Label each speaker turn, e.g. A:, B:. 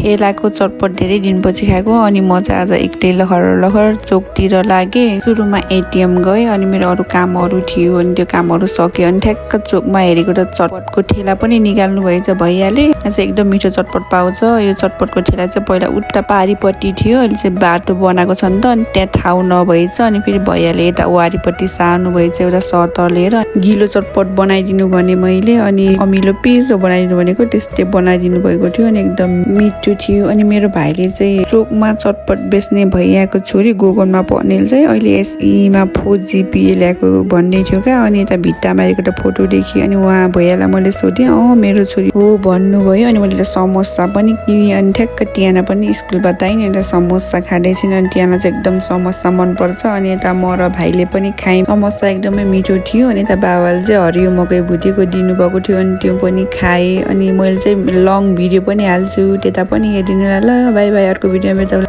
A: ठेलाको चटपट धेरै दिनपछि खाएको अनि म चाहिँ आज एक्लै लखर चोकतिर लागे। सुरुमा एटीएम गए अनि मेरो अरू कामहरू थियो अनि त्यो कामहरू सक्यो अनि ठ्याक्क चोकमा हेरेको त चटपटको ठेला पनि निकाल्नु भएछ भैयाले। चाहिँ एकदम मिठो चटपट पाउँछ। यो चटपटको ठेला चाहिँ पहिला उता पारीपट्टि थियो, अहिले चाहिँ बाटो बनाएको छ नि त अनि त्यहाँ ठाउँ नभएछ अनि फेरि भैयाले यता वारीपट्टि सार्नु भएछ एउटा सटर लिएर। गिलो चटपट बनाइदिनु भने मैले अनि अमिलो पिरो बनाइदिनु भनेको त्यस्तै बनाइदिनु भएको थियो अनि एकदम मिठो थियो। अनि मेरो भाइले चाहिँ चोकमा चटपट बेच्ने भैयाको छोरी गोगनमा पढ्नेले चाहिँ अहिले एसईमा 4GPA ल्याएको भन्ने थियो क्या। अनि यता भित्तामा हेरेको फोटो देखि अनि उहाँ भैयालाई मैले सोधेँ मेरो छोरी हो भन्नुभयो। अनि मैले समोसा पनि किनेँ अनि ठ्याक्क टियाना पनि स्कुलबाट आइन एउटा समोसा खाँदैछिन् अनि टियाना चाहिँ एकदम समोसा मनपर्छ। अनि यता म र भाइले पनि खायौँ। समोसा एकदमै मिठो थियो अनि यता बाबाले चाहिँ हरियो मकै भुटेको दिनुभएको थियो अनि त्यो पनि खाएँ। अनि मैले चाहिँ लङ भिडियो पनि हाल्छु, त्यता पनि हेरिदिनु ल। बाई बाई, अर्को भिडियोमा भेटौँ।